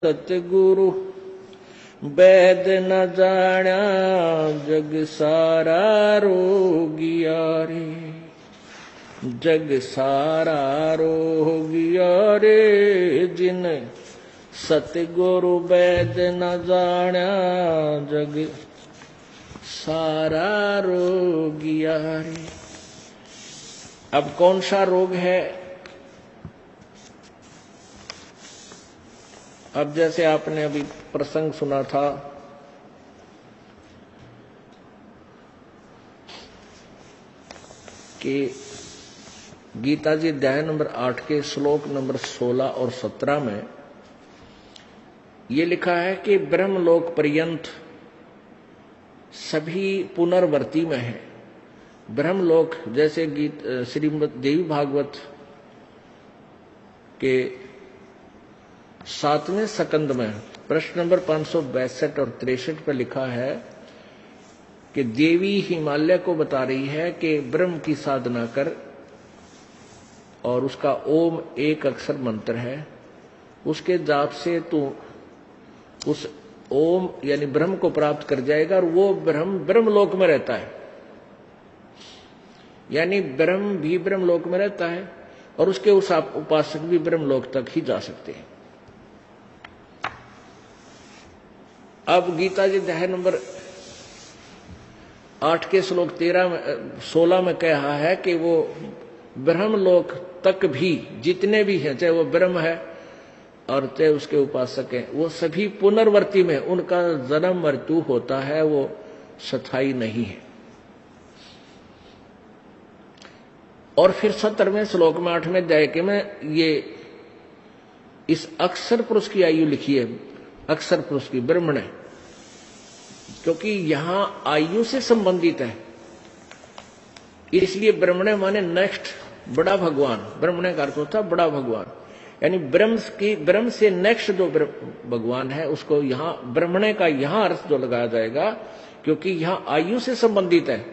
सतगुरु वैद न जाण्या जग सारा रोगिया रे, जग सारा रोगिया रे। जिन सतगुरु वैद न जाण्या जग सारा रोगिया रे। अब कौन सा रोग है? अब जैसे आपने अभी प्रसंग सुना था कि गीता जी अध्याय नंबर 8 के श्लोक नंबर 16 और 17 में ये लिखा है कि ब्रह्मलोक पर्यंत सभी पुनर्वर्ती में है। ब्रह्मलोक जैसे श्रीमद् देवी भागवत के 7वें स्कंद में प्रश्न नंबर 562 और 63 पर लिखा है कि देवी हिमालय को बता रही है कि ब्रह्म की साधना कर और उसका ओम एक अक्षर मंत्र है, उसके जाप से तू उस ओम यानी ब्रह्म को प्राप्त कर जाएगा और वो ब्रह्मलोक में रहता है। यानी ब्रह्म भी ब्रह्मलोक में रहता है और उसके उस उपासक भी ब्रह्मलोक तक ही जा सकते हैं। अब गीता जी अध्याय नंबर 8 के श्लोक 16 में कहा है कि वो ब्रह्मलोक तक भी जितने भी हैं, चाहे वो ब्रह्म है और चाहे उसके उपासक हैं, वो सभी पुनर्वर्ती में उनका जन्म मृत्यु होता है, वो स्थायी नहीं है। और फिर 17वें श्लोक में 8वें अध्याय के में ये इस अक्षर पुरुष की आयु लिखी है, अक्षर पुरुष की ब्रह्मण है, क्योंकि यहां आयु से संबंधित है, इसलिए ब्रह्मणे माने नेक्स्ट बड़ा भगवान। ब्रह्मणे का अर्थ होता है बड़ा भगवान, यानी ब्रह्म से नेक्स्ट जो भगवान है उसको यहां ब्रह्मणे का यहां अर्थ जो लगाया जाएगा, क्योंकि यहां आयु से संबंधित है।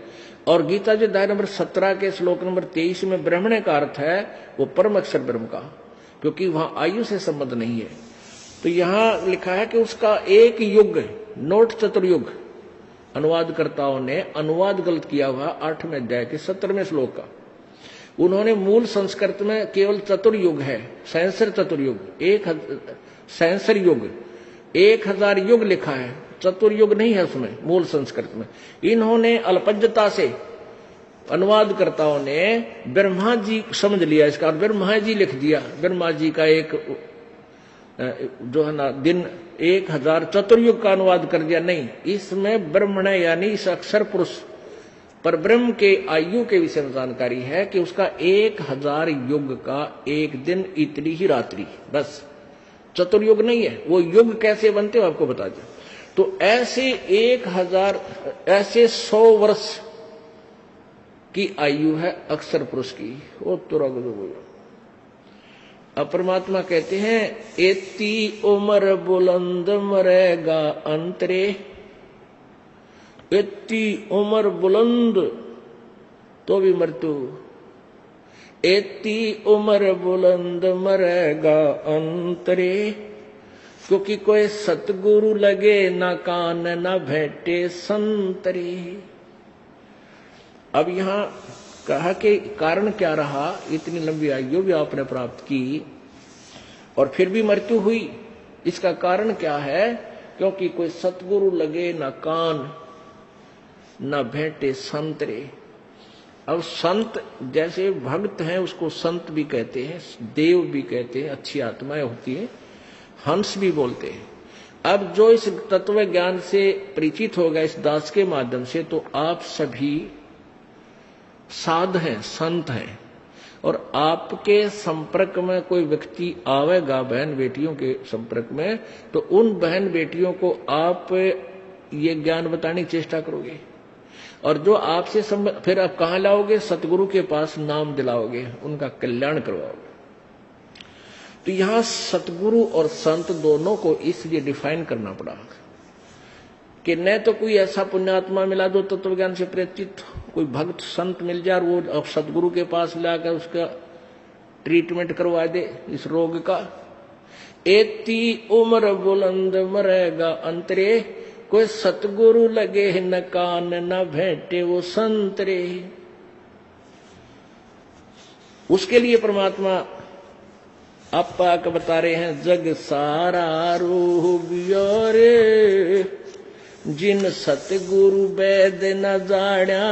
और गीता जी अध्याय नंबर 17 के श्लोक नंबर 23 में ब्रह्मणे का अर्थ है वो परम अक्षर ब्रह्म का, क्योंकि वहां आयु से संबंध नहीं है। तो यहां लिखा है कि उसका एक युग, नोट चतुर्युग, अनुवादकर्ताओं ने अनुवाद गलत किया हुआ 8वें अध्याय के 17वें श्लोक का। उन्होंने मूल संस्कृत में केवल चतुर्युग है, सहस्र चतुर्युग, सहस्र युग, 1000 युग लिखा है, चतुर्युग नहीं है उसमें मूल संस्कृत में। इन्होंने अल्पज्ञता से अनुवादकर्ताओं ने ब्रह्मा जी समझ लिया, इसका ब्रह्मा जी लिख दिया। ब्रह्मा जी का एक जो है ना दिन 1000 चतुर्युग का अनुवाद कर दिया। नहीं, इसमें ब्रह्मण यानी इस अक्षर पुरुष पर ब्रह्म के आयु के विषय में जानकारी है कि उसका 1000 युग का एक दिन इतनी ही रात्रि, बस। चतुर्युग नहीं है। वो युग कैसे बनते हो आपको बता दें। तो ऐसे 100 वर्ष की आयु है अक्षर पुरुष की। वो तो अब परमात्मा कहते हैं एती उम्र बुलंद मरेगा अंतरे। इतनी उम्र बुलंद तो भी मृत्यु, इतनी उम्र बुलंद मरेगा अंतरे। क्योंकि कोई सतगुरु लगे ना कान ना भेंटे संतरे। अब यहां कहा कि कारण क्या रहा, इतनी लंबी आयु भी आपने प्राप्त की और फिर भी मृत्यु हुई, इसका कारण क्या है? क्योंकि कोई सतगुरु लगे ना कान ना भेंटे संतरे। अब संत जैसे भक्त हैं उसको संत भी कहते हैं, देव भी कहते हैं, अच्छी आत्माएं होती है, हंस भी बोलते हैं। अब जो इस तत्व ज्ञान से परिचित होगा इस दास के माध्यम से, तो आप सभी साध हैं, संत हैं। और आपके संपर्क में कोई व्यक्ति आवेगा बहन बेटियों के संपर्क में, तो उन बहन बेटियों को आप ये ज्ञान बताने की चेष्टा करोगे। और जो आपसे फिर आप कहां लाओगे? सतगुरु के पास नाम दिलाओगे, उनका कल्याण करवाओगे। तो यहां सतगुरु और संत दोनों को इसलिए डिफाइन करना पड़ा कि न तो कोई ऐसा पुण्यात्मा मिला जो तत्व ज्ञान से प्रेरित, कोई भक्त संत मिल जाए वो सतगुरु के पास लाकर उसका ट्रीटमेंट करवा दे इस रोग का। एती उम्र बुलंद मरेगा अंतरे, कोई सतगुरु लगे न कान न भेंटे वो संतरे। उसके लिए परमात्मा आप पाक बता रहे हैं, जग सारा रोगियो रे, जिन सतगुरु वैद न जाण्या,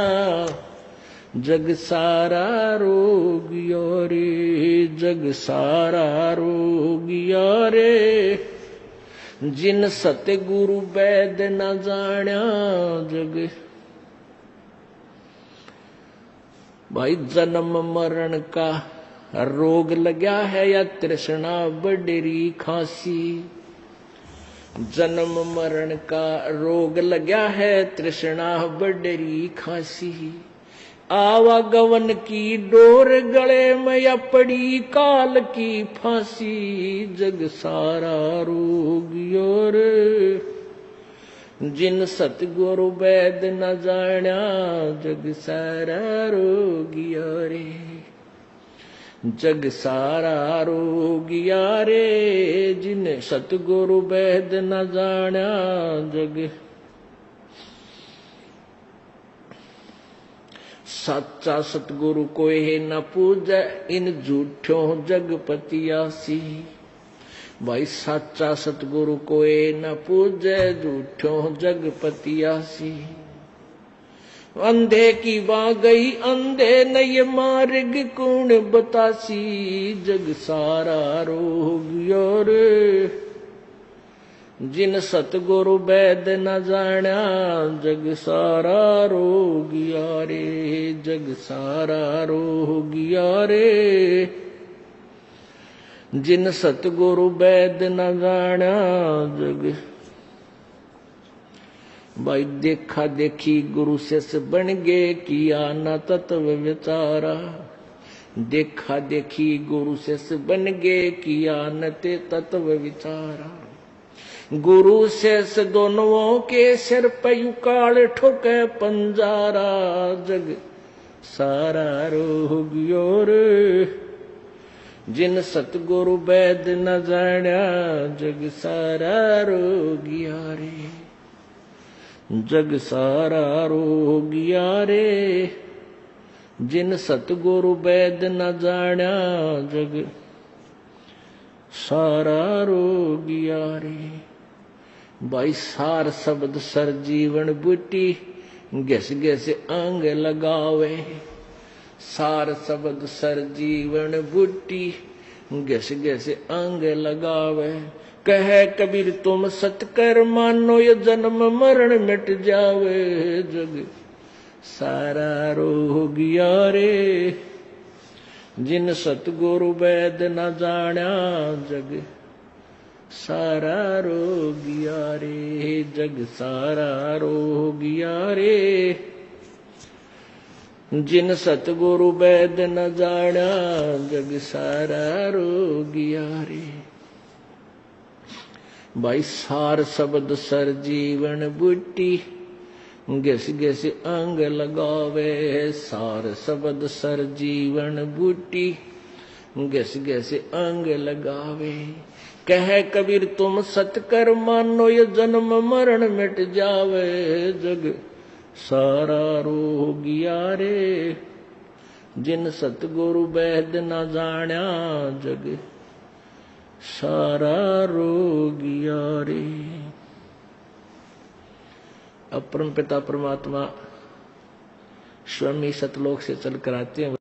जग सारा रोगियो रे, जग सारा रोगियो रे, जिन सतगुरु वैद न जाण्या। जग भाई जन्म मरण का रोग लगा है या तृष्णा बडरी खांसी, जन्म मरण का रोग लगा है तृष्णा बडरी खांसी, आवागवन की डोर गले में या पड़ी काल की फांसी, जग सारा रोगियो रे, जिन सतगुरु वैद न जाण्या, जग सारा रोगियो रे, जग सारा रोगिया रे, जिन सतगुरु वैद न जाण्या। जग सच्चा सतगुरु कोई न पूजै, इन झूठों जगपतियासी। भाई सच्चा सतगुरु कोई न पूजै, झूठों जगपतियासी। अंधे की बाँ गई अंधे नय मार्ग कौन बतासी, जग सारा रोगियो रे, जिन सतगुरु वैद न जाण्या, जग सारा रोगिया रे, जग सारा रोगिया रे, जिन सतगुरु वैद न जाण्या। जग भाई देखा देखी गुरु से बन गए, किया न तत्व विचारा, देखा देखी गुरु से बन गए, किया न ते तत्व विचारा। गुरु से दोनों के सिर पे युकाल ठोके पंजारा, जग सारा रोगियो रे, जिन सतगुरु वैद न जाण्या, जग सारा रोगिया रे, जग सारा रोगिया रे, जिन सतगुरु वैद न जाण्या, जग सारा रोगिया रे। भाई सार शब्द सर जीवन बूटी, घिस घिस अंग लगावे, सार शब्द सर जीवन बूटी, घिस घिस अंग लगावे। कहे कबीर तुम सतकर मानो, ये जन्म मरण मिट जावे, जग सारा रोगिया रे, जिन सतगुरु वैद न जाण्या, जग सारा रोगिया रे, जग सारा रोगिया रे, जिन सतगुरु वैद न जाण्या, जग सारा रोगिया रे। भाई सार शब्द सर जीवन बूटी, घिस घिस अंग लगावे, सार शब्द सर जीवन बूटी, घिस घिस अंग लगावे। कहे कबीर तुम सतकर मानो, ये जन्म मरण मिट जावे, जग सारा रोगिया रे, जिन सतगुरु वैद न जाण्या, जग सारा रोगिया रे। अब परम पिता परमात्मा स्वामी सतलोक से चल कर आते हैं।